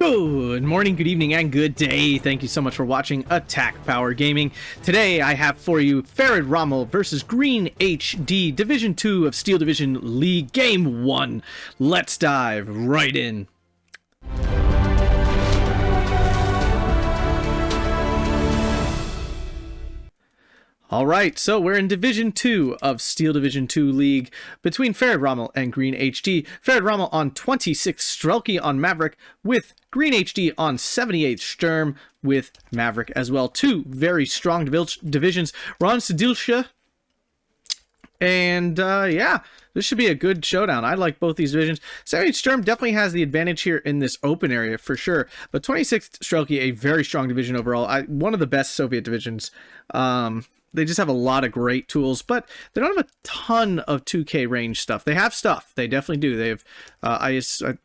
Good morning, good evening, and good day. Thank you so much for watching Attack Power Gaming. Today I have for you Farid Rommel versus GreenHD Division 2 of Steel Division League Game 1. Let's dive right in. Alright, so we're in Division 2 of Steel Division 2 League between Farid Rommel and GreenHD. Farid Rommel on 26 Strelki on Maverick with GreenHD on 78 Sturm with Maverick as well. Two very strong divisions. We're on Siedlce. And yeah, this should be a good showdown. I like both these divisions. 78 Sturm definitely has the advantage here in this open area for sure. But 26th Strelki, a very strong division overall. One of the best Soviet divisions. They just have a lot of great tools, but they don't have a ton of 2K range stuff. They have stuff. They definitely do. They have, I'm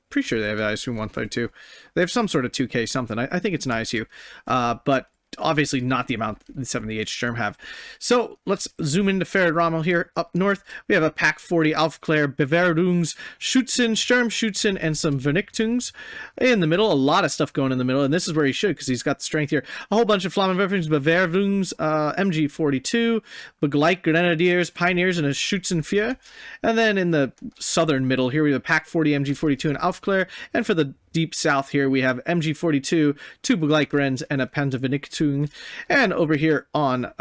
pretty sure they have ISU 152. They have some sort of 2K something. I think it's an ISU, but obviously not the amount the 78 Sturm have. So let's zoom into Farid Rommel here. Up north, we have a Pack 40 Aufklär, Bewertungs, Schützen, Sturm Schützen, and some Vernichtungs. In the middle, a lot of stuff going in the middle, and this is where he should, because he's got the strength here. A whole bunch of Flammenwerfers, Bewertungs, MG42, Begleitgrenadiers, Pioneers, and a Schützenführer. And then in the southern middle here, we have a Pack 40, MG42, and Aufklär. And for the deep south here, we have MG42, two Begleitgrens, and a Panzervernichtung. And over here on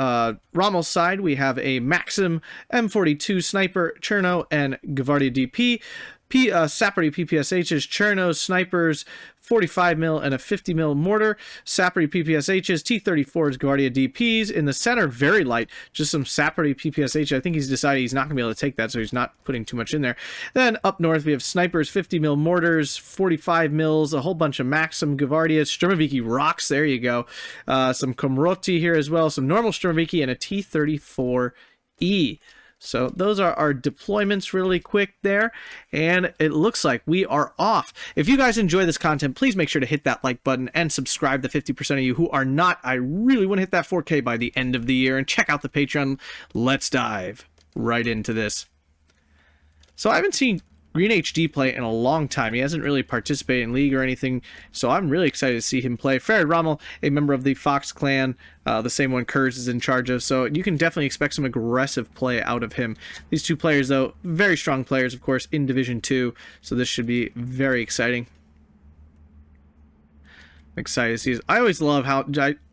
Rommel's side, we have a Maxim M42 Sniper, Cherno, and Gvardia DP. Sappery PPSHs, Chernos, Snipers, 45mm and a 50mm mortar, Sappery PPSHs, T-34s, Gvardia DPs. In the center, very light, just some Sappery PPSH. I think he's decided he's not going to be able to take that, so he's not putting too much in there. Then up north, we have Snipers, 50mm mortars, 45mm, a whole bunch of Maxim, Gvardia, Sturmoviki rocks, there you go. Some Komroti here as well, some normal Sturmoviki, and a T-34E. So those are our deployments really quick there, and it looks like we are off. If you guys enjoy this content, please make sure to hit that like button and subscribe. The 50% of you who are not, I really want to hit that 4K by the end of the year, and check out the Patreon. Let's dive right into this. So I haven't seen GreenHD play in a long time. He hasn't really participated in League or anything, so I'm really excited to see him play. Farid Rommel, a member of the Fox clan, the same one Kurz is in charge of, so you can definitely expect some aggressive play out of him. These two players, though, very strong players, of course, in Division 2, so this should be very exciting. I'm excited to see this. I always love how,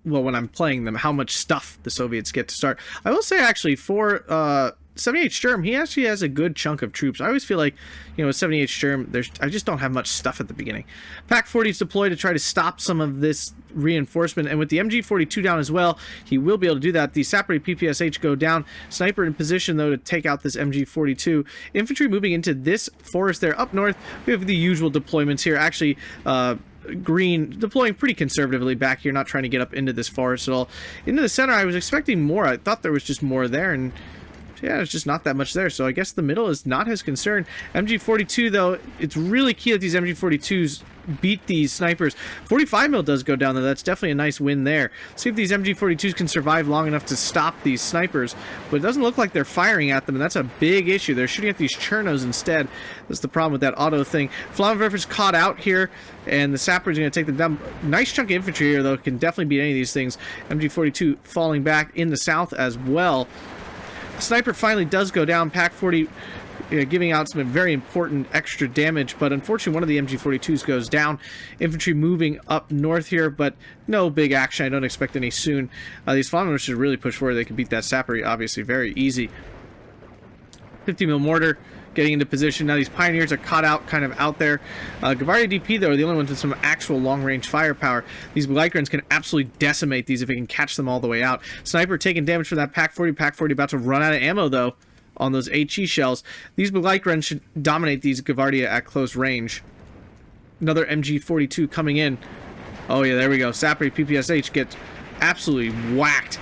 well, when I'm playing them, how much stuff the Soviets get to start. I will say, actually, for 78 Sturm, he actually has a good chunk of troops. I always feel like, you know, with 78 Sturm, I just don't have much stuff at the beginning. Pack 40 is deployed to try to stop some of this reinforcement, and with the MG42 down as well, he will be able to do that. The Sappery PPSH go down. Sniper in position, though, to take out this MG42. Infantry moving into this forest there. Up north, we have the usual deployments here. Actually, Green deploying pretty conservatively back here, not trying to get up into this forest at all. Into the center, I was expecting more. I thought there was just more there, and yeah, it's just not that much there, so I guess the middle is not his concern. MG42, though, it's really key that these MG42s beat these snipers. 45mm does go down, though. That's definitely a nice win there. See if these MG42s can survive long enough to stop these snipers, but it doesn't look like they're firing at them, and that's a big issue. They're shooting at these Chernos instead. That's the problem with that auto thing. Flammenwerfer's caught out here, and the Sapper's going to take them down. Nice chunk of infantry here, though. Can definitely beat any of these things. MG42 falling back in the south as well. Sniper finally does go down. Pack 40 giving out some very important extra damage, but unfortunately one of the MG42s goes down. Infantry moving up north here, but no big action. I don't expect any soon. These Flammers should really push forward. They can beat that Sapper, obviously, very easy. 50mm mortar getting into position. Now these Pioneers are caught out, kind of out there. Gvardia DP, though, are the only ones with some actual long-range firepower. These Begleitgrens can absolutely decimate these if it can catch them all the way out. Sniper taking damage from that Pack 40. Pack 40 about to run out of ammo, though, on those HE shells. These Begleitgrens should dominate these Gvardia at close range. Another MG42 coming in. Oh, yeah, there we go. Sappery PPSH gets absolutely whacked.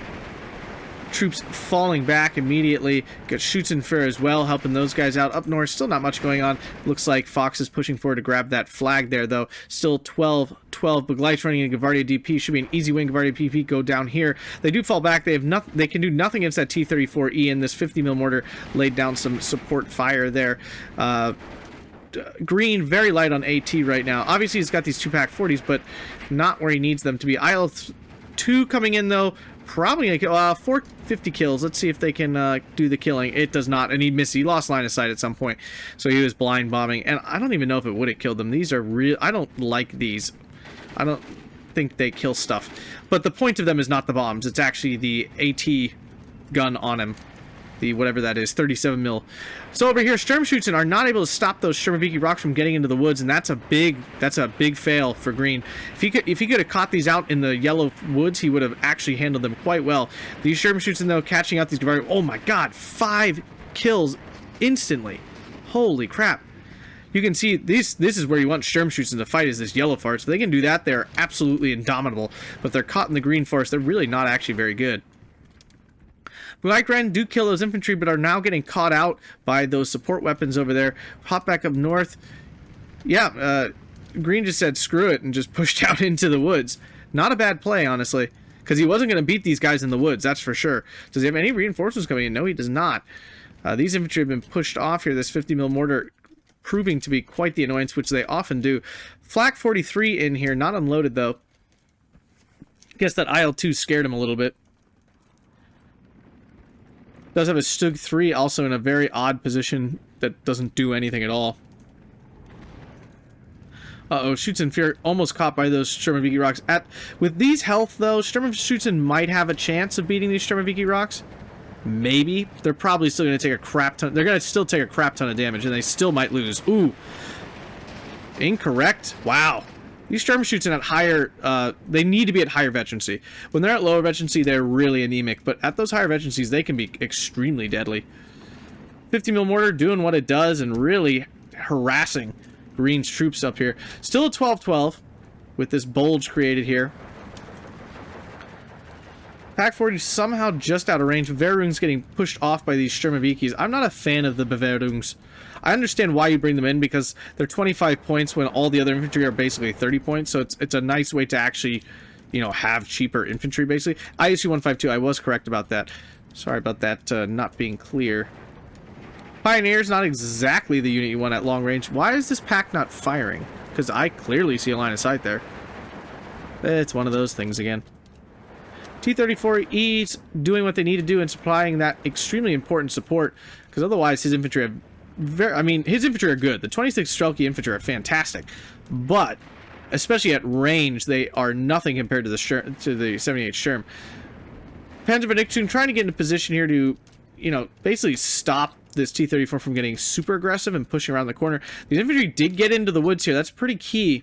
Troops falling back immediately. Got Schützenführer as well, helping those guys out. Up north, still not much going on. Looks like Fox is pushing forward to grab that flag there, though. Still 12 Begleits running in Gvardia DP. Should be an easy win. Gvardia DP go down here. They do fall back. They have nothing. They can do nothing against that T-34E, and this 50mm mortar laid down some support fire there. Green very light on AT right now. Obviously, he's got these 2-Pak-40s, but not where he needs them to be. IL-2 coming in, though. Probably going to kill 450 kills. Let's see if they can do the killing. It does not, and he missed. He lost line of sight at some point, so he was blind bombing. And I don't even know if it would have killed them. These are real. I don't like these. I don't think they kill stuff. But the point of them is not the bombs. It's actually the AT gun on him. The whatever that is, 37 mil. So over here, Sturmschützen are not able to stop those Sturmoviki rocks from getting into the woods, and that's a big fail for Green. If he could have caught these out in the yellow woods, he would have actually handled them quite well. These Sturmschützen, though, catching out these Gewehr. Oh my God, 5 kills instantly. Holy crap. You can see this is where you want Sturmschützen to fight, is this yellow forest. If they can do that, they're absolutely indomitable. But if they're caught in the green forest, they're really not actually very good. Blackren do kill those infantry, but are now getting caught out by those support weapons over there. Hop back up north. Yeah, Green just said screw it and just pushed out into the woods. Not a bad play, honestly, because he wasn't going to beat these guys in the woods, that's for sure. Does he have any reinforcements coming in? No, he does not. These infantry have been pushed off here. This 50 mil mortar proving to be quite the annoyance, which they often do. Flak 43 in here, not unloaded, though. Guess that IL-2 scared him a little bit. Does have a Stug 3 also in a very odd position that doesn't do anything at all. Uh-oh, Schützenführer almost caught by those Sturmoviki rocks. With these health, though, Sturmschützen might have a chance of beating these Sturmoviki rocks. Maybe. They're probably still going to take a crap ton. They're going to still take a crap ton of damage, and they still might lose. Ooh. Incorrect. Wow. These Sturmschützen at higher, they need to be at higher veterancy. When they're at lower veterancy, they're really anemic, but at those higher veterancies, they can be extremely deadly. 50 mil mortar doing what it does and really harassing Green's troops up here. Still a 12-12 with this bulge created here. Pak-40 somehow just out of range. Bevärung's getting pushed off by these Sturmovikis. I'm not a fan of the Bevärungs. I understand why you bring them in, because they're 25 points when all the other infantry are basically 30 points, so it's a nice way to actually, you know, have cheaper infantry, basically. ISU 152, I was correct about that. Sorry about that not being clear. Pioneer's not exactly the unit you want at long range. Why is this pack not firing? Because I clearly see a line of sight there. It's one of those things again. T-34E's doing what they need to do and supplying that extremely important support, because otherwise his infantry have his infantry are good. The 26 Strelki infantry are fantastic, but especially at range, they are nothing compared to the 78 Sturm. Panzervernichtung trying to get into position here to, you know, basically stop this T-34 from getting super aggressive and pushing around the corner. These infantry did get into the woods here. That's pretty key.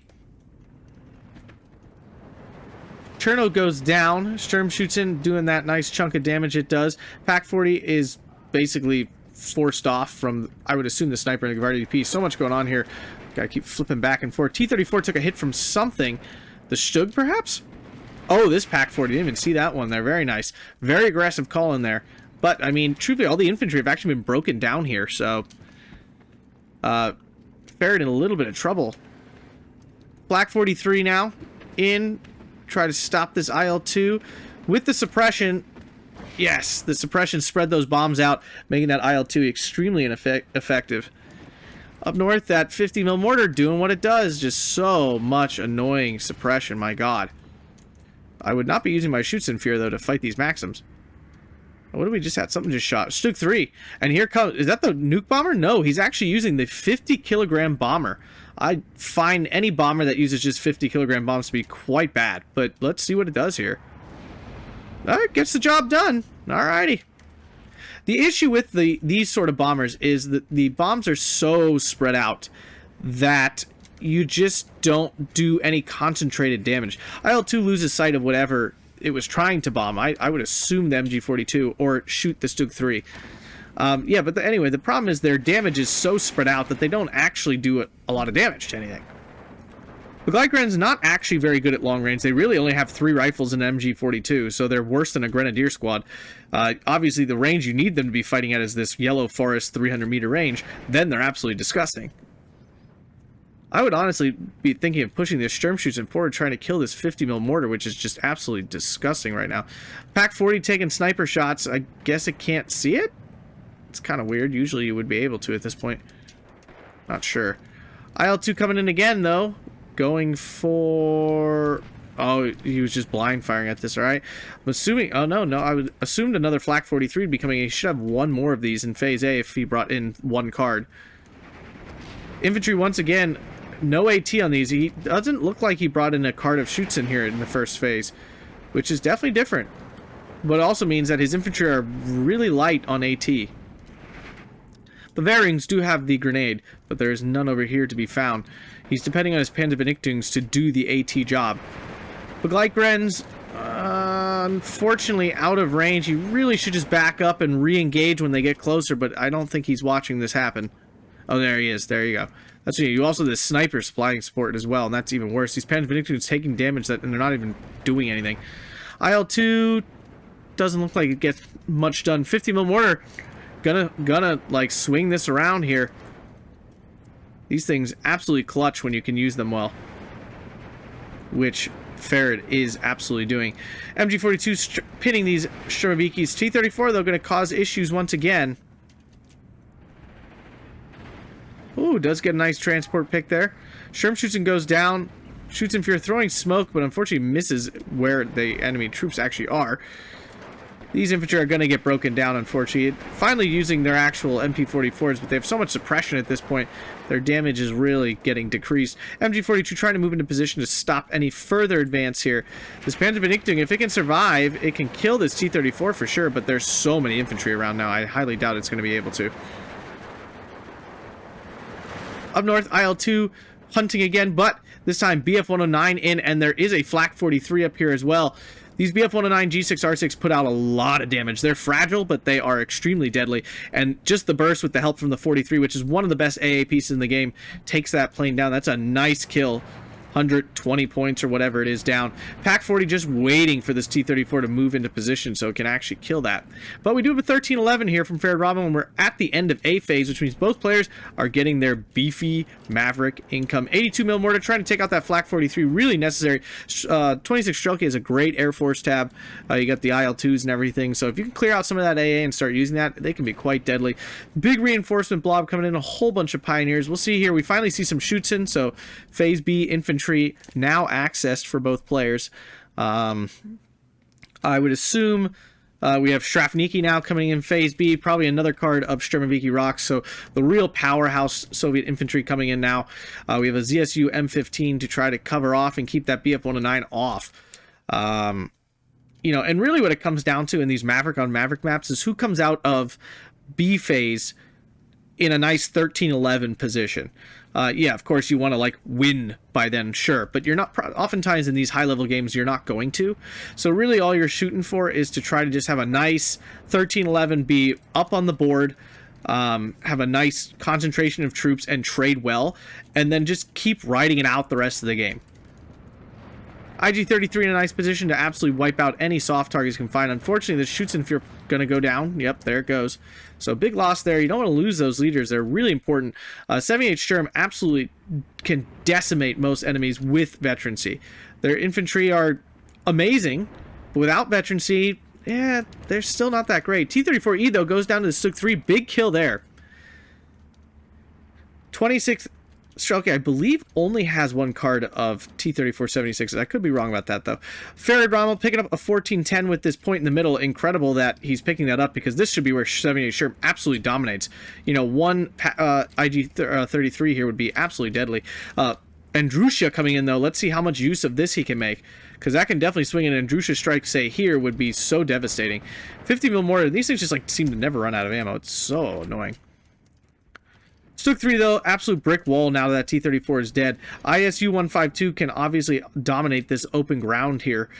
Cherno goes down. Sturmschützen doing that nice chunk of damage it does. Pak-40 is basically forced off from, I would assume, the sniper and the Gvardi DP. So much going on here. Gotta keep flipping back and forth. T-34 took a hit from something. The Stug, perhaps? Oh, this Pak-40. Didn't even see that one there. Very nice. Very aggressive call in there. But, I mean, truthfully, all the infantry have actually been broken down here, so... Farid in a little bit of trouble. Black 43 now. In. Try to stop this IL-2. With the suppression... Yes, the suppression spread those bombs out, making that IL-2 extremely effective. Up north, that 50 mil mortar doing what it does. Just so much annoying suppression, my god. I would not be using my Schützenführer, though, to fight these Maxims. What did we just had? Something just shot. Stug 3. And here comes... Is that the nuke bomber? No, he's actually using the 50 kilogram bomber. I find any bomber that uses just 50 kilogram bombs to be quite bad. But let's see what it does here. Alright, gets the job done. Alrighty. The issue with these sort of bombers is that the bombs are so spread out that you just don't do any concentrated damage. IL-2 loses sight of whatever it was trying to bomb. I would assume the MG42 or shoot the Stug 3. Yeah, but anyway, the problem is their damage is so spread out that they don't actually do a lot of damage to anything. The Gleikren's not actually very good at long range. They really only have 3 rifles and an MG42, so they're worse than a Grenadier squad. Obviously, the range you need them to be fighting at is this yellow forest 300-meter range. Then they're absolutely disgusting. I would honestly be thinking of pushing this Sturmschützen forward, trying to kill this 50 mil mortar, which is just absolutely disgusting right now. Pak-40 taking sniper shots. I guess it can't see it? It's kind of weird. Usually you would be able to at this point. Not sure. IL-2 coming in again, though. Going for... Oh, he was just blind firing at this, alright. I'm assuming... Oh, no. I would assumed another Flak 43 would be coming in. He should have one more of these in Phase A if he brought in one card. Infantry, once again, no AT on these. He doesn't look like he brought in a card of shoots in here in the first phase, which is definitely different. But it also means that his infantry are really light on AT. Bavarians do have the grenade, but there is none over here to be found. He's depending on his Panzervenigtungs to do the AT job. Begleitgrens, unfortunately out of range. He really should just back up and re-engage when they get closer, but I don't think he's watching this happen. Oh, there he is. There you go. That's what you also, the sniper supplying support as well, and that's even worse. These Panzervenigtungs taking damage and they're not even doing anything. IL-2 doesn't look like it gets much done. 50mm mortar. Gonna like swing this around here. These things absolutely clutch when you can use them well, which Farid is absolutely doing. MG42 pinning these Sturmovikis. T-34 though going to cause issues once again. Ooh, does get a nice transport pick there. Sturm shoots and goes down. Shoots in fear, throwing smoke, but unfortunately misses where the enemy troops actually are. These infantry are going to get broken down, unfortunately. Finally using their actual MP44s, but they have so much suppression at this point, their damage is really getting decreased. MG42 trying to move into position to stop any further advance here. This Panzervenigtung, if it can survive, it can kill this T-34 for sure, but there's so many infantry around now, I highly doubt it's going to be able to. Up north, IL-2 hunting again, but this time BF-109 in, and there is a Flak 43 up here as well. These BF-109 G6R6 put out a lot of damage. They're fragile, but they are extremely deadly. And just the burst with the help from the 43, which is one of the best AA pieces in the game, takes that plane down. That's a nice kill. 120 points or whatever it is down. Pack 40 just waiting for this T-34 to move into position so it can actually kill that. But we do have a 13-11 here from Farid Rommel, and we're at the end of A phase, which means both players are getting their beefy Maverick income. 82mm mortar trying to take out that Flak 43, really necessary. 26 Strelki is a great Air Force tab. You got the IL-2s and everything, so if you can clear out some of that AA and start using that, they can be quite deadly. Big reinforcement blob coming in, a whole bunch of Pioneers. We'll see here, we finally see some shoots in, so Phase B infantry now accessed for both players. I would assume we have Strafniki now coming in Phase B, probably another card of Sturmoviki Rocks, so the real powerhouse Soviet infantry coming in now. We have a ZSU M15 to try to cover off and keep that BF-109 off. You know, and really what it comes down to in these Maverick on Maverick maps is who comes out of B phase in a nice 13-11 position. Yeah, of course you want to like win by then, sure, but you're not, oftentimes in these high level games you're not going to. So really all you're shooting for is to try to just have a nice 13-11, be up on the board, have a nice concentration of troops and trade well, and then just keep riding it out the rest of the game. IG-33 in a nice position to absolutely wipe out any soft targets you can find. Unfortunately, the shoots in fear going to go down. Yep, there it goes. So big loss there. You don't want to lose those leaders. They're really important. 78 Sturm absolutely can decimate most enemies with veterancy. Their infantry are amazing, but without veterancy, yeah, they're still not that great. T-34E, though, goes down to the Suk 3. Big kill there. 26th Strelki, I believe, only has one card of T-34-76. I could be wrong about that, though. Farid Rommel picking up a 14-10 with this point in the middle. Incredible that he's picking that up, because this should be where 78 Sturm absolutely dominates. You know, one IG-33 here would be absolutely deadly. Andrusha coming in, though. Let's see how much use of this he can make, because that can definitely swing an Andrusha strike, say, here, would be so devastating. 50mm mortar. These things just, like, seem to never run out of ammo. It's so annoying. Stuk 3, though, absolute brick wall now that T-34 is dead. ISU-152 can obviously dominate this open ground here.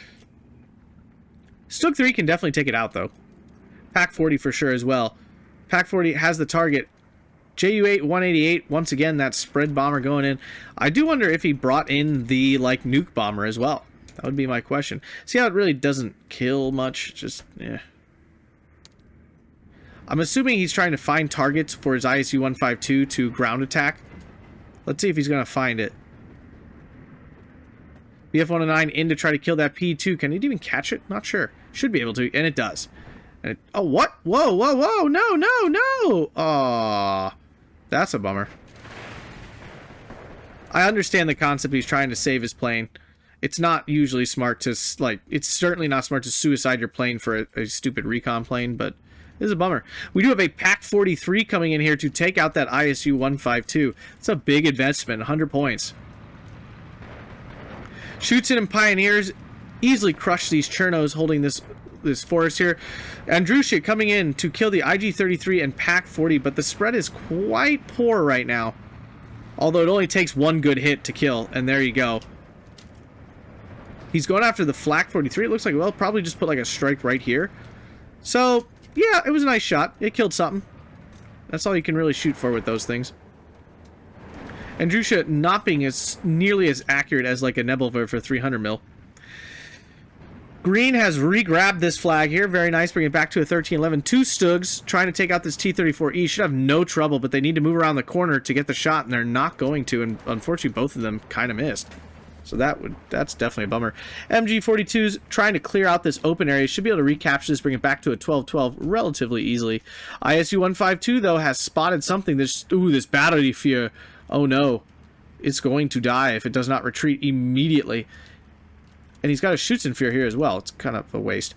Stuk 3 can definitely take it out, though. Pack 40 for sure as well. Pack 40 has the target. JU-8-188, once again, that spread bomber going in. I do wonder if he brought in the, like, nuke bomber as well. That would be my question. See how it really doesn't kill much? Just, yeah. I'm assuming he's trying to find targets for his ISU-152 to ground attack. Let's see if he's going to find it. BF-109 in to try to kill that P2. Can it even catch it? Not sure. Should be able to, and it does. And it, oh, what? Whoa, whoa, whoa. No, no, no. Aw. That's a bummer. I understand the concept. He's trying to save his plane. It's not usually smart to, like, it's certainly not smart to suicide your plane for a stupid recon plane, but this is a bummer. We do have a Pac 43 coming in here to take out that ISU 152. It's a big investment, 100 points. Shoots and Pioneers easily crush these Chernos holding this forest here. Andrusha coming in to kill the IG-33 and Pac 40, but the spread is quite poor right now. Although it only takes one good hit to kill, and there you go. He's going after the Flak 43. It looks like, well, probably just put like a strike right here. So, yeah, it was a nice shot. It killed something. That's all you can really shoot for with those things. Andrusha not being as nearly as accurate as like a Nebelver for 300 mil. Green has re-grabbed this flag here. Very nice. Bring it back to a 13-11. Two Stugs trying to take out this T-34E. Should have no trouble, but they need to move around the corner to get the shot, and they're not going to. And unfortunately, both of them kind of missed. So that's definitely a bummer. MG-42's trying to clear out this open area. Should be able to recapture this, bring it back to a 12-12 relatively easily. ISU-152, though, has spotted something. This battery fear. Oh, no. It's going to die if it does not retreat immediately. And he's got a Schützenfear here as well. It's kind of a waste.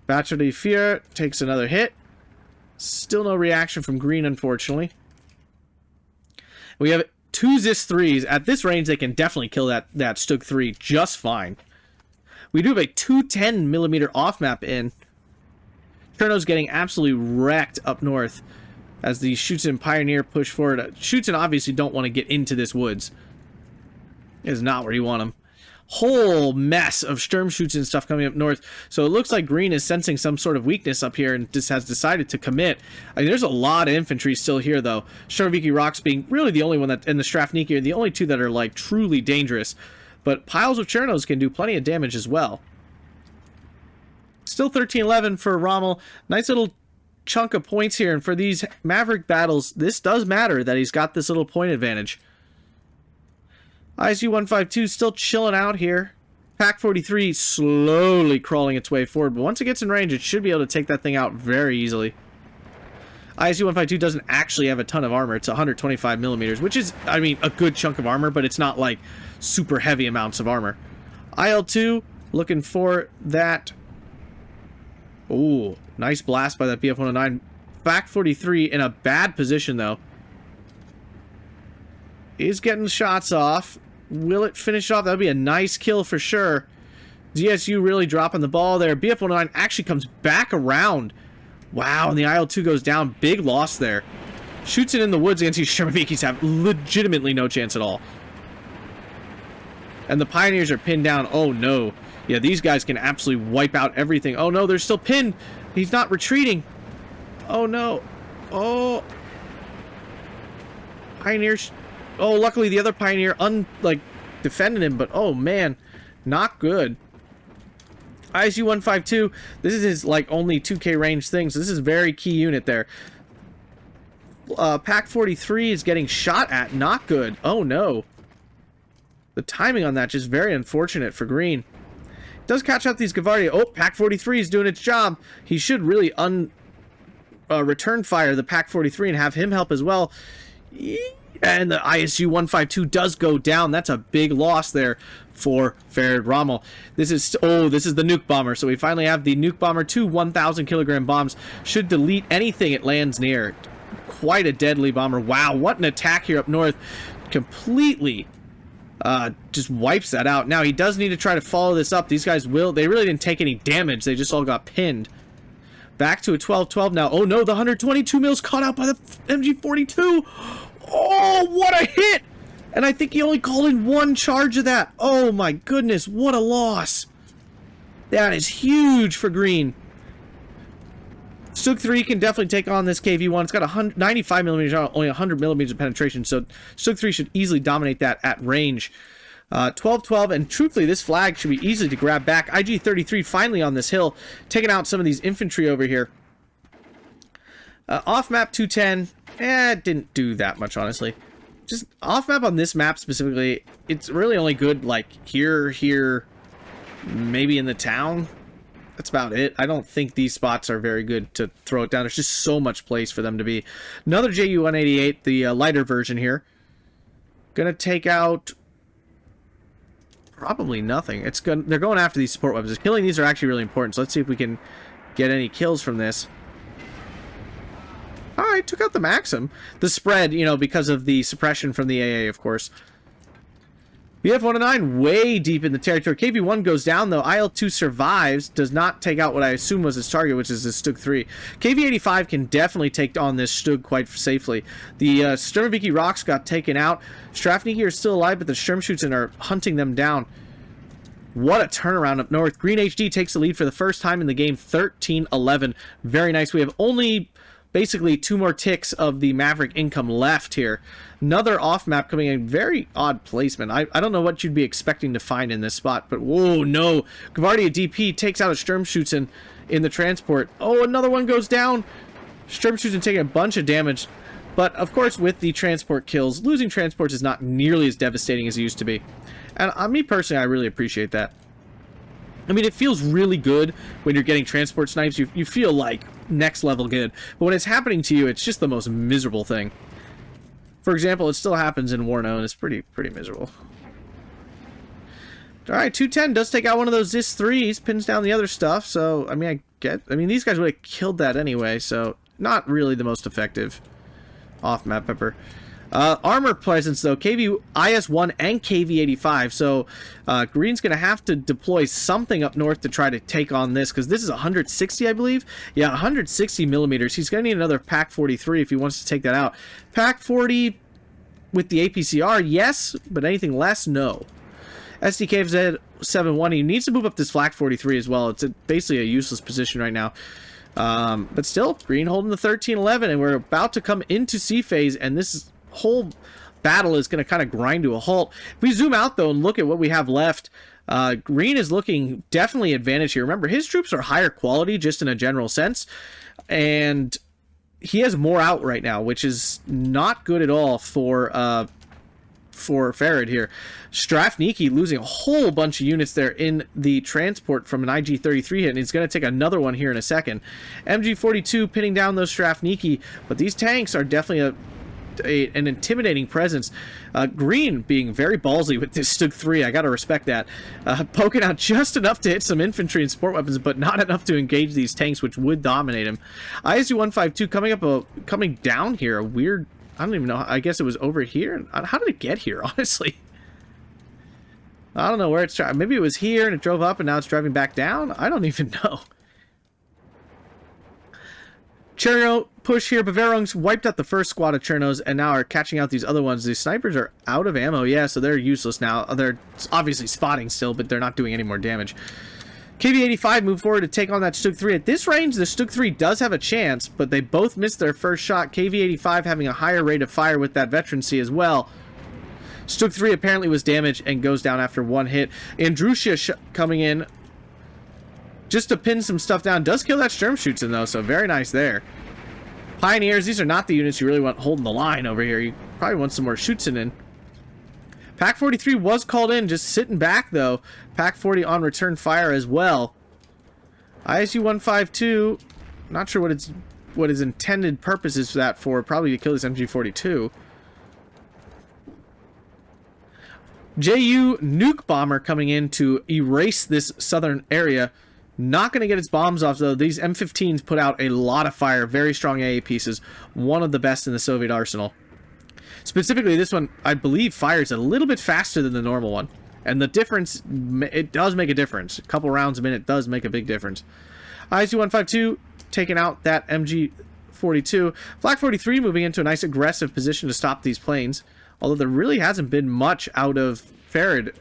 Battery fear takes another hit. Still no reaction from Green, unfortunately. We have two Zis 3s. At this range, they can definitely kill that Stug 3 just fine. We do have a 210mm off-map in. Cherno's getting absolutely wrecked up north as the Schützen Pioneer push forward. Schützen obviously don't want to get into this woods. It is not where you want them. Whole mess of Sturm shoots and stuff coming up north. So it looks like Green is sensing some sort of weakness up here and just has decided to commit. I mean, there's a lot of infantry still here, though. Staroviki Rocks being really the only one that, and the Strafniki are the only two that are, like, truly dangerous. But piles of Chernos can do plenty of damage as well. Still 13-11 for Rommel. Nice little chunk of points here. And for these Maverick battles, this does matter that he's got this little point advantage. ISU-152 still chilling out here. Pac 43 slowly crawling its way forward, but once it gets in range, it should be able to take that thing out very easily. ISU-152 doesn't actually have a ton of armor. It's 125mm, which is, I mean, a good chunk of armor, but it's not like super heavy amounts of armor. IL-2 looking for that. Ooh, nice blast by that BF-109. Pac 43 in a bad position, though. Is getting shots off. Will it finish off? That would be a nice kill for sure. DSU really dropping the ball there. BF-109 actually comes back around. Wow, and the IL-2 goes down. Big loss there. Shoots it in the woods against these Shermavikis have legitimately no chance at all. And the Pioneers are pinned down. Oh, no. Yeah, these guys can absolutely wipe out everything. Oh, no, they're still pinned. He's not retreating. Oh, no. Oh. Pioneers... Oh, luckily the other Pioneer defended him, but oh man, not good. ISU-152, this is his like only 2K range thing, so this is a very key unit there. Pac 43 is getting shot at, not good. Oh no. The timing on that just very unfortunate for Green. Does catch out these Gavardia. Oh, Pac 43 is doing its job. He should really return fire the Pac 43 and have him help as well. And the ISU-152 does go down. That's a big loss there for Farid Rommel. This is the nuke bomber. So we finally have the nuke bomber. Two 1,000 kilogram bombs. Should delete anything it lands near. Quite a deadly bomber. Wow, what an attack here up north. Completely just wipes that out. Now he does need to try to follow this up. These guys they really didn't take any damage. They just all got pinned. Back to a 12-12 now. Oh no, the 122 mils caught out by the MG-42. Oh, what a hit! And I think he only called in one charge of that. Oh my goodness, what a loss. That is huge for Green. Stug 3 can definitely take on this KV-1. It's got 95mm, only 100mm of penetration, so Stug 3 should easily dominate that at range. 12-12, and truthfully, this flag should be easy to grab back. IG-33 finally on this hill, taking out some of these infantry over here. Off-map 210, it didn't do that much, honestly. Just off-map on this map specifically, it's really only good, like, here, maybe in the town. That's about it. I don't think these spots are very good to throw it down. There's just so much place for them to be. Another JU-188, the lighter version here. Gonna take out probably nothing. They're going after these support weapons. Killing these are actually really important, so let's see if we can get any kills from this. Alright, took out the Maxim. The spread, you know, because of the suppression from the AA, of course. BF-109 way deep in the territory. KV-1 goes down, though. IL-2 survives. Does not take out what I assume was his target, which is the Stug-3. KV-85 can definitely take on this Stug quite safely. The Sturmoviki Rocks got taken out. Strafniki are still alive, but the Sturmschützen are hunting them down. What a turnaround up north. GreenHD takes the lead for the first time in the game, 13-11. Very nice. We have only basically 2 more ticks of the Maverick income left here. Another off map coming in. Very odd placement. I don't know what you'd be expecting to find in this spot, but whoa, no. Gavardia DP takes out a Sturmschützen in the transport. Oh, another one goes down. Sturmschützen taking a bunch of damage. But of course, with the transport kills, losing transports is not nearly as devastating as it used to be. And me personally, I really appreciate that. I mean, it feels really good when you're getting transport snipes. You feel like next level good. But when it's happening to you, it's just the most miserable thing. For example, it still happens in Warno, and it's pretty miserable. Alright, 210 does take out one of those Zis-3s, pins down the other stuff, so, I mean, these guys would have killed that anyway, so not really the most effective off-map pepper. Armor presence, though, KV IS-1 and KV-85, so Green's going to have to deploy something up north to try to take on this, because this is 160, I believe? Yeah, 160 millimeters. He's going to need another PAC-43 if he wants to take that out. PAC-40 with the APCR, yes, but anything less, no. SDKZ-71, he needs to move up this Flak-43 as well. It's basically a useless position right now. But still, Green holding the 13-11, and we're about to come into C phase, and this whole battle is going to kind of grind to a halt. If we zoom out, though, and look at what we have left, Green is looking definitely advantage here. Remember, his troops are higher quality, just in a general sense, and he has more out right now, which is not good at all for Farid here. Strafniki losing a whole bunch of units there in the transport from an IG-33 hit, and he's going to take another one here in a second. MG-42 pinning down those Strafniki, but these tanks are definitely an intimidating presence. Green being very ballsy with this Stug-3, I gotta respect that. Poking out just enough to hit some infantry and support weapons, but not enough to engage these tanks, which would dominate him. ISU-152 coming down here, a weird, I don't even know, I guess it was over here? How did it get here, honestly? I don't know where it's driving. Maybe it was here and it drove up and now it's driving back down? I don't even know. Cherno push here. Bavarongs wiped out the first squad of Chernos and now are catching out these other ones. These snipers are out of ammo. Yeah, so they're useless now. They're obviously spotting still, but they're not doing any more damage. KV-85 move forward to take on that Stug-3. At this range, the Stug-3 does have a chance, but they both missed their first shot. KV-85 having a higher rate of fire with that veterancy as well. Stug-3 apparently was damaged and goes down after one hit. Andrusia coming in just to pin some stuff down. Does kill that Sturmschützen, though, so very nice there. Pioneers, these are not the units you really want holding the line over here. You probably want some more Schützen in. PAC-43 was called in, just sitting back, though. PAC-40 on return fire as well. ISU-152, not sure what his intended purpose is for that for. Probably to kill this MG-42. JU nuke bomber coming in to erase this southern area. Not going to get its bombs off, though. These M15s put out a lot of fire. Very strong AA pieces. One of the best in the Soviet arsenal. Specifically, this one, I believe, fires a little bit faster than the normal one. And the difference, it does make a difference. A couple rounds a minute does make a big difference. ISU-152 taking out that MG-42. Flak-43 moving into a nice aggressive position to stop these planes. Although there really hasn't been much out of Farid.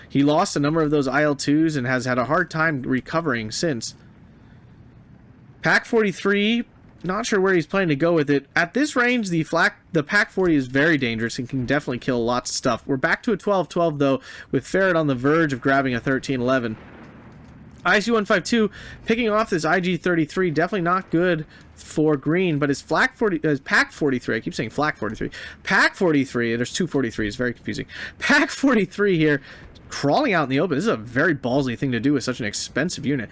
He lost a number of those IL-2s and has had a hard time recovering since. PAC-43, not sure where he's planning to go with it. At this range, the PAC-40 is very dangerous and can definitely kill lots of stuff. We're back to a 12-12, though, with Farid on the verge of grabbing a 13-11. ISU-152 picking off this IG-33, definitely not good for Green, but his PAC-43, I keep saying Flak-43. PAC-43, there's two 43s, very confusing. PAC-43 here, crawling out in the open. This is a very ballsy thing to do with such an expensive unit.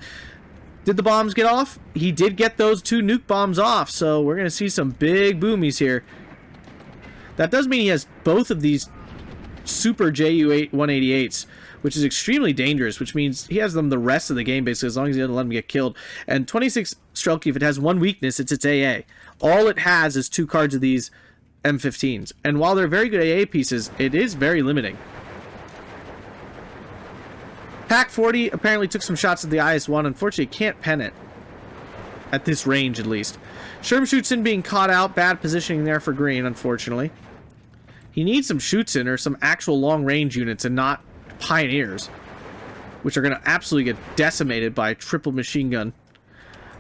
Did the bombs get off? He did get those two nuke bombs off, so we're going to see some big boomies here. That does mean he has both of these super Ju-188s, which is extremely dangerous, which means he has them the rest of the game, basically, as long as he doesn't let them get killed. And 26 Strelki, if it has one weakness, it's its AA. All it has is 2 cards of these M15s. And while they're very good AA pieces, it is very limiting. Pack 40 apparently took some shots at the IS-1. Unfortunately, can't pen it. At this range, at least. Sturm shoots in being caught out. Bad positioning there for Green, unfortunately. He needs some shoots in or some actual long-range units and not Pioneers, which are going to absolutely get decimated by a triple machine gun.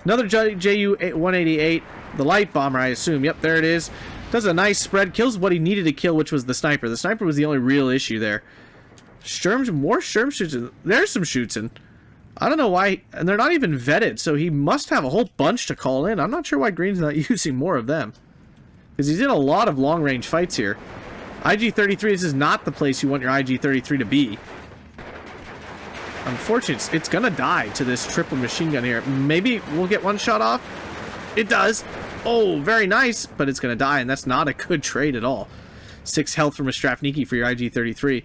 Another Ju-188, the light bomber, I assume. Yep, there it is. Does a nice spread. Kills what he needed to kill, which was the sniper. The sniper was the only real issue there. More Sturm shoots in. There's some shoots in. I don't know why, and they're not even vetted, so he must have a whole bunch to call in. I'm not sure why Green's not using more of them, because he's in a lot of long-range fights here. IG-33, this is not the place you want your IG-33 to be. Unfortunately, it's gonna die to this triple machine gun here. Maybe we'll get one shot off. It does. Oh, very nice, but it's gonna die, and that's not a good trade at all. 6 health from a Strafniki for your IG-33.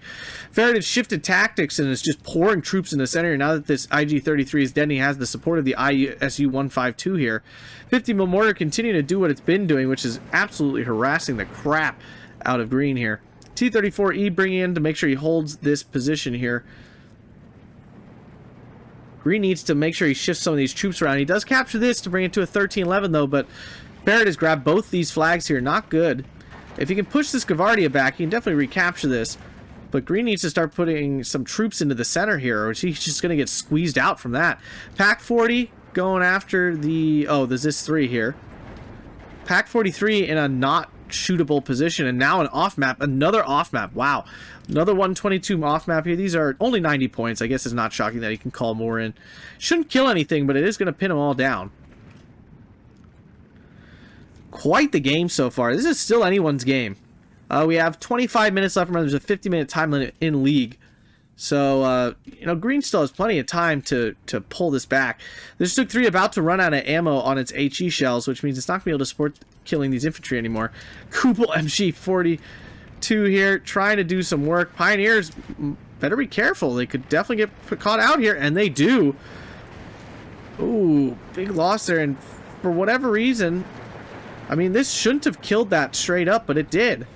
Farid has shifted tactics and is just pouring troops in the center. Now that this IG-33 is dead and he has the support of the ISU-152 here. 50mm mortar continuing to do what it's been doing, which is absolutely harassing the crap out of Green here. T-34E bringing in to make sure he holds this position here. Green needs to make sure he shifts some of these troops around. He does capture this to bring it to a 13-11 though, but Farid has grabbed both these flags here. Not good. If he can push this Gavardia back, he can definitely recapture this. But Green needs to start putting some troops into the center here, or he's just going to get squeezed out from that. Pack 40 going after the... Oh, there's this 3 here. Pack 43 in a not shootable position, and now an off-map. Another off-map. Wow. Another 122 off-map here. These are only 90 points. I guess it's not shocking that he can call more in. Shouldn't kill anything, but it is going to pin them all down. Quite the game so far. This is still anyone's game. We have 25 minutes left. Remember, there's a 50-minute time limit in league. So, you know, Green still has plenty of time to pull this back. This Stug 3 about to run out of ammo on its HE shells, which means it's not going to be able to support killing these infantry anymore. Kubel MG42 here, trying to do some work. Pioneers, better be careful. They could definitely get caught out here, and they do. Ooh, big loss there, and for whatever reason... I mean, this shouldn't have killed that straight up, but it did.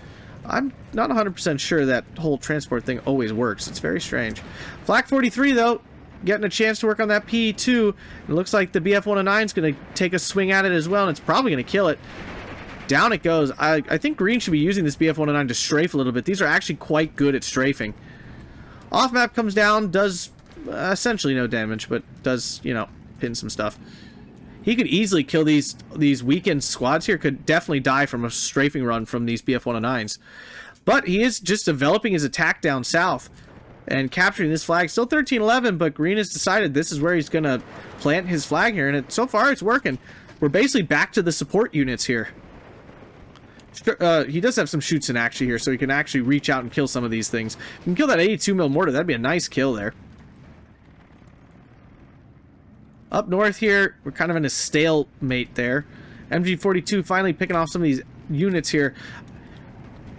I'm not 100% sure that whole transport thing always works. It's very strange. Flak 43, though, getting a chance to work on that PE2. It looks like the BF-109 is going to take a swing at it as well, and it's probably going to kill it. Down it goes. I think Green should be using this BF-109 to strafe a little bit. These are actually quite good at strafing. Off-map comes down, does essentially no damage, but does, you know, pin some stuff. He could easily kill these weakened squads here. Could definitely die from a strafing run from these BF-109s. But he is just developing his attack down south and capturing this flag. Still 13-11, but Green has decided this is where he's going to plant his flag here. And so far, it's working. We're basically back to the support units here. He does have some shoots in action here, so he can actually reach out and kill some of these things. If he can kill that 82mm mortar, that'd be a nice kill there. Up north here, we're kind of in a stalemate there. MG42 finally picking off some of these units here.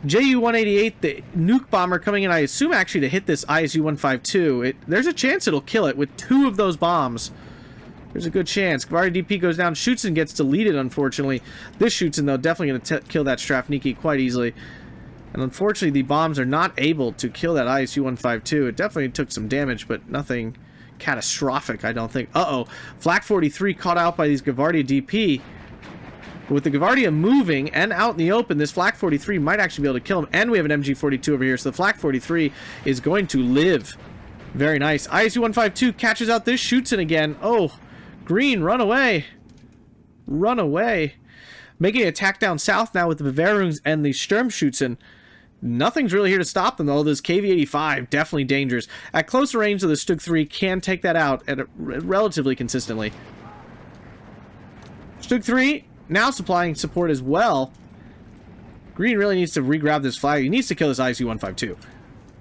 Ju-188, the nuke bomber coming in, I assume actually to hit this ISU-152. There's a chance it'll kill it with 2 of those bombs. There's a good chance. Gavardia DP goes down, shoots and gets deleted, unfortunately. This shoots in, though, definitely going to kill that Strafniki quite easily. And unfortunately, the bombs are not able to kill that ISU-152. It definitely took some damage, but nothing catastrophic, I don't think. Uh-oh. Flak 43 caught out by these Gavardia DP. But with the Gavardia moving and out in the open, this Flak 43 might actually be able to kill him. And we have an MG42 over here, so the Flak 43 is going to live. Very nice. ISU-152 catches out this, shoots it again. Oh, Green, run away. Run away. Making an attack down south now with the Bavarians and the Sturm shoots in. Nothing's really here to stop them, though. This KV-85, definitely dangerous. At closer range, the Stug 3 can take that out relatively consistently. Stug 3 now supplying support as well. Green really needs to re-grab this flag. He needs to kill this ISU-152.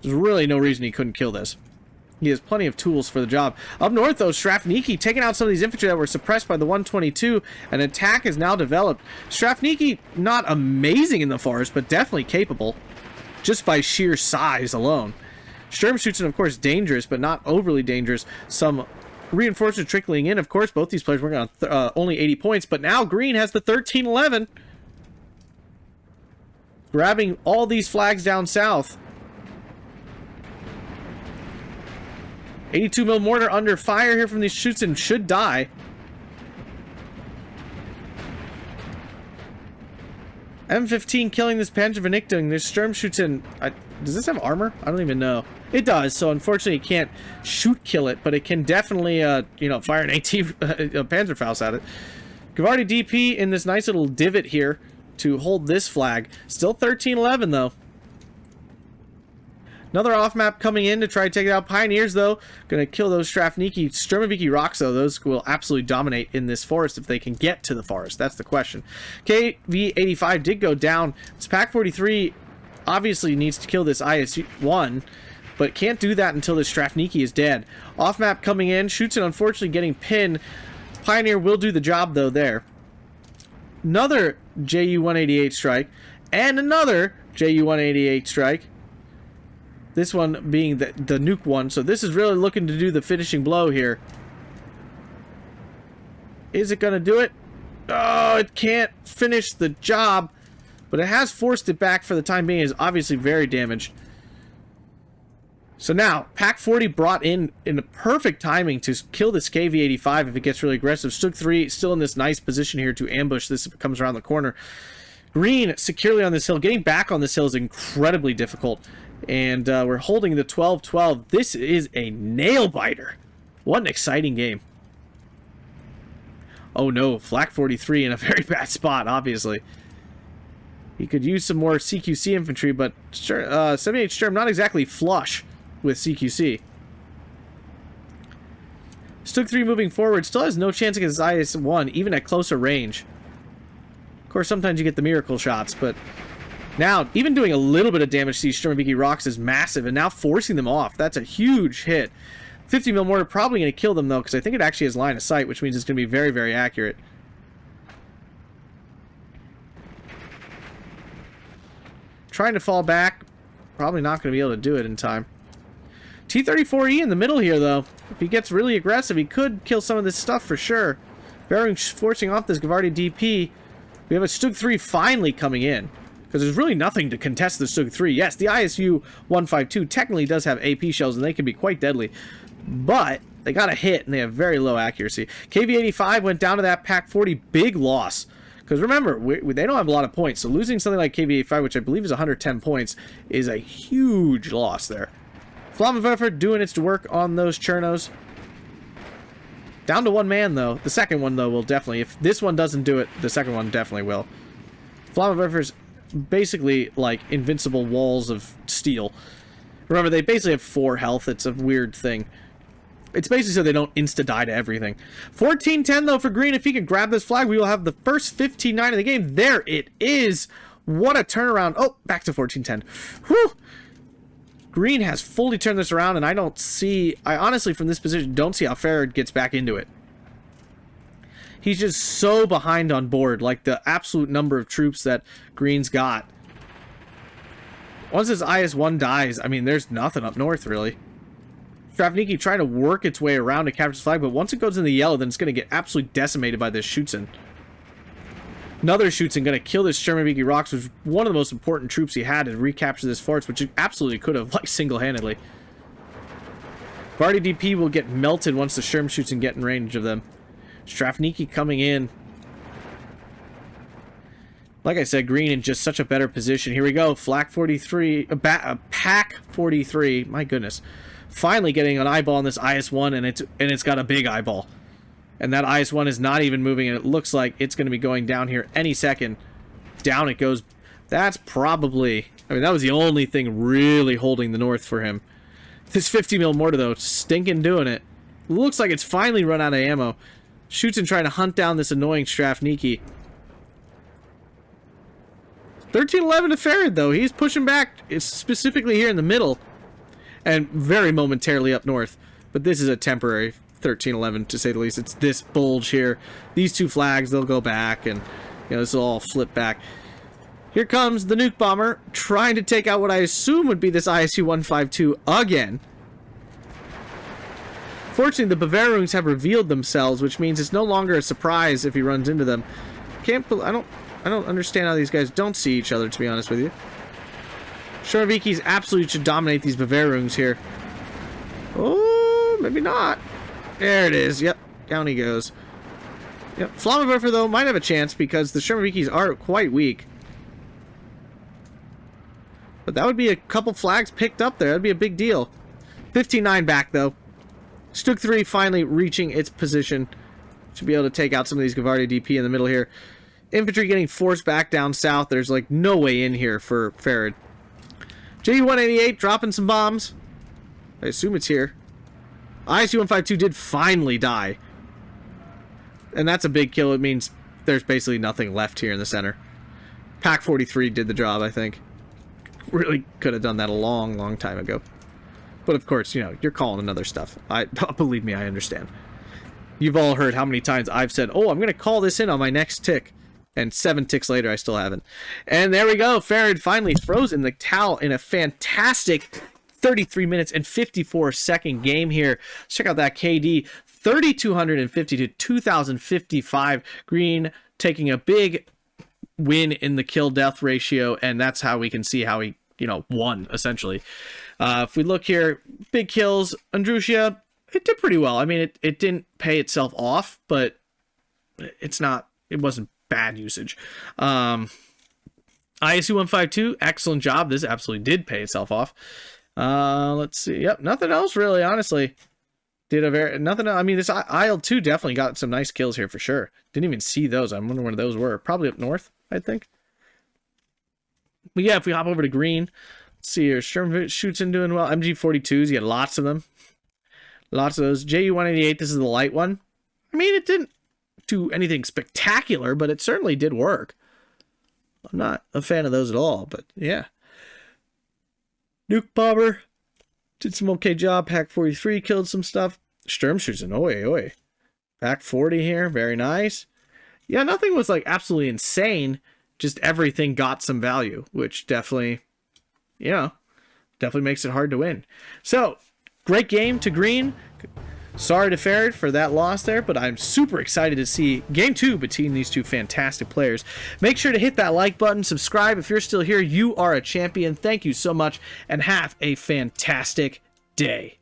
There's really no reason he couldn't kill this. He has plenty of tools for the job. Up north, though, Strafniki taking out some of these infantry that were suppressed by the 122. An attack is now developed. Strafniki, not amazing in the forest, but definitely capable, just by sheer size alone. Sturm shoots, of course, dangerous, but not overly dangerous. Some reinforcements trickling in. Of course, both these players working on only 80 points, but now Green has the 13-11. Grabbing all these flags down south. 82 mil mortar under fire here from these shoots and should die. M15 killing this Panzer Vernichtung. There's Sturm shoots in. Does this have armor? I don't even know. It does, so unfortunately it can't kill it, but it can definitely, you know, fire an AT Panzerfaust at it. Gavardi DP in this nice little divot here to hold this flag. Still 13-11 though. Another off-map coming in to try to take it out. Pioneers, though, going to kill those Strafniki. Sturmoviki rocks, though, those will absolutely dominate in this forest if they can get to the forest. That's the question. KV-85 did go down. This Pak-43 obviously needs to kill this IS-1, but can't do that until this Strafniki is dead. Off-map coming in. Shoots it, unfortunately, getting pinned. Pioneer will do the job, though, there. Another Ju-188 strike. And another Ju-188 strike. This one being the nuke one. So this is really looking to do the finishing blow here. Is it going to do it? Oh, it can't finish the job. But it has forced it back for the time being. It is obviously very damaged. So now, Pak-40 brought in the perfect timing to kill this KV-85 if it gets really aggressive. Stug 3 still in this nice position here to ambush this if it comes around the corner. Green securely on this hill. Getting back on this hill is incredibly difficult. And we're holding the 12-12. This is a nail-biter. What an exciting game. Oh no, Flak 43 in a very bad spot, obviously. He could use some more CQC infantry, but 78 Sturm not exactly flush with CQC. Stug 3 moving forward. Still has no chance against IS-1, even at closer range. Of course, sometimes you get the miracle shots, but... Now, even doing a little bit of damage to these Sturmoviki rocks is massive, and now forcing them off. That's a huge hit. 50 mil mortar probably going to kill them, though, because I think it actually has line of sight, which means it's going to be very, very accurate. Trying to fall back. Probably not going to be able to do it in time. T-34E in the middle here, though. If he gets really aggressive, he could kill some of this stuff for sure. Bearing forcing off this Gavardi DP. We have a Stug 3 finally coming in. Because there's really nothing to contest the Stug 3. Yes, the ISU-152 technically does have AP shells, and they can be quite deadly. But they got a hit, and they have very low accuracy. KV-85 went down to that Pak-40. Big loss. Because remember, they don't have a lot of points. So losing something like KV-85, which I believe is 110 points, is a huge loss there. Flammenwerfer doing its work on those Chernos. Down to one man, though. The second one, though, will definitely... If this one doesn't do it, the second one definitely will. Flammenwerfer's basically like invincible walls of steel. Remember, they basically have 4 health. It's a weird thing. It's basically so they don't insta-die to everything. 14-10 though for Green. If he can grab this flag, we will have the first 15-9 of the game. There it is. What a turnaround. Oh, back to 14-10. Whew. Green has fully turned this around, and I honestly from this position don't see how Farid gets back into it. He's just so behind on board, like the absolute number of troops that Green's got. Once this IS-1 dies, I mean, there's nothing up north, really. Strafniki trying to work its way around to capture this flag, but once it goes in the yellow, then it's going to get absolutely decimated by this Schutzen. Another Schutzen going to kill this Sturmoviki Rocks, which was one of the most important troops he had to recapture this forest, which he absolutely could have, like, single-handedly. Vardy DP will get melted once the Sturm Schutzen get in range of them. Strafniki coming in. Like I said, Green in just such a better position. Here we go. Flak 43, Pak 43. My goodness. Finally getting an eyeball on this IS-1, and it's got a big eyeball. And that IS-1 is not even moving, and it looks like it's going to be going down here any second. Down it goes. That's probably... I mean, that was the only thing really holding the north for him. This 50 mil mortar, though, stinking doing it. Looks like it's finally run out of ammo. Shoots and trying to hunt down this annoying Strafniki. 13-11 to Farid, though. He's pushing back. It's specifically here in the middle. and very momentarily up north. But this is a temporary 13-11 to say the least. It's this bulge here. These two flags, they'll go back, and this will all flip back. Here comes the nuke bomber trying to take out what I assume would be this ISU-152 again. Fortunately, the Bavaroons have revealed themselves, which means it's no longer a surprise if he runs into them. I don't understand how these guys don't see each other, to be honest with you. Sturmvikis absolutely should dominate these Bavaroons here. Oh, maybe not. There it is. Yep, down he goes. Yep, Flammenwerfer, though, might have a chance because the Sturmvikis are quite weak. But that would be a couple flags picked up there. That'd be a big deal. 15-9 back, though. Stuk 3 finally reaching its position. Should be able to take out some of these Gavardi DP in the middle here. Infantry getting forced back down south. There's like no way in here for Farid. JU-188 dropping some bombs. I assume it's here. ISU-152 did finally die. And that's a big kill. It means there's basically nothing left here in the center. PaK-43 did the job, I think. Really could have done that a long time ago. But of course, you're calling in other stuff. Believe me, I understand. You've all heard how many times I've said, oh, I'm going to call this in on my next tick. And 7 ticks later, I still haven't. And there we go. Farid finally throws in the towel in a fantastic 33 minutes and 54-second game here. Let's check out that KD. 3,250 to 2,055. Green taking a big win in the kill-death ratio. And that's how we can see how he, won, essentially. If we look here, big kills. Andrusia, it did pretty well. I mean, it didn't pay itself off, but it wasn't bad usage. ISU-152, excellent job. This absolutely did pay itself off. Let's see. Yep, nothing else really, honestly. Nothing. I mean, this IL-2 definitely got some nice kills here for sure. Didn't even see those. I wonder where those were. Probably up north, I think. But yeah, if we hop over to green, let's see here. Sturm shoots in doing well. MG-42s, you had lots of them. Lots of those. JU-188, this is the light one. I mean, it didn't do anything spectacular, but it certainly did work. I'm not a fan of those at all, but yeah. Nuke bomber did some okay job. PaK-43 killed some stuff. Sturm shoots an oi. PaK-40 here, very nice. Yeah, nothing was like absolutely insane. Just everything got some value, which definitely makes it hard to win. So, great game to green. Sorry to Farid for that loss there, but I'm super excited to see Game 2 between these two fantastic players. Make sure to hit that like button, subscribe. If you're still here, you are a champion. Thank you so much, and have a fantastic day.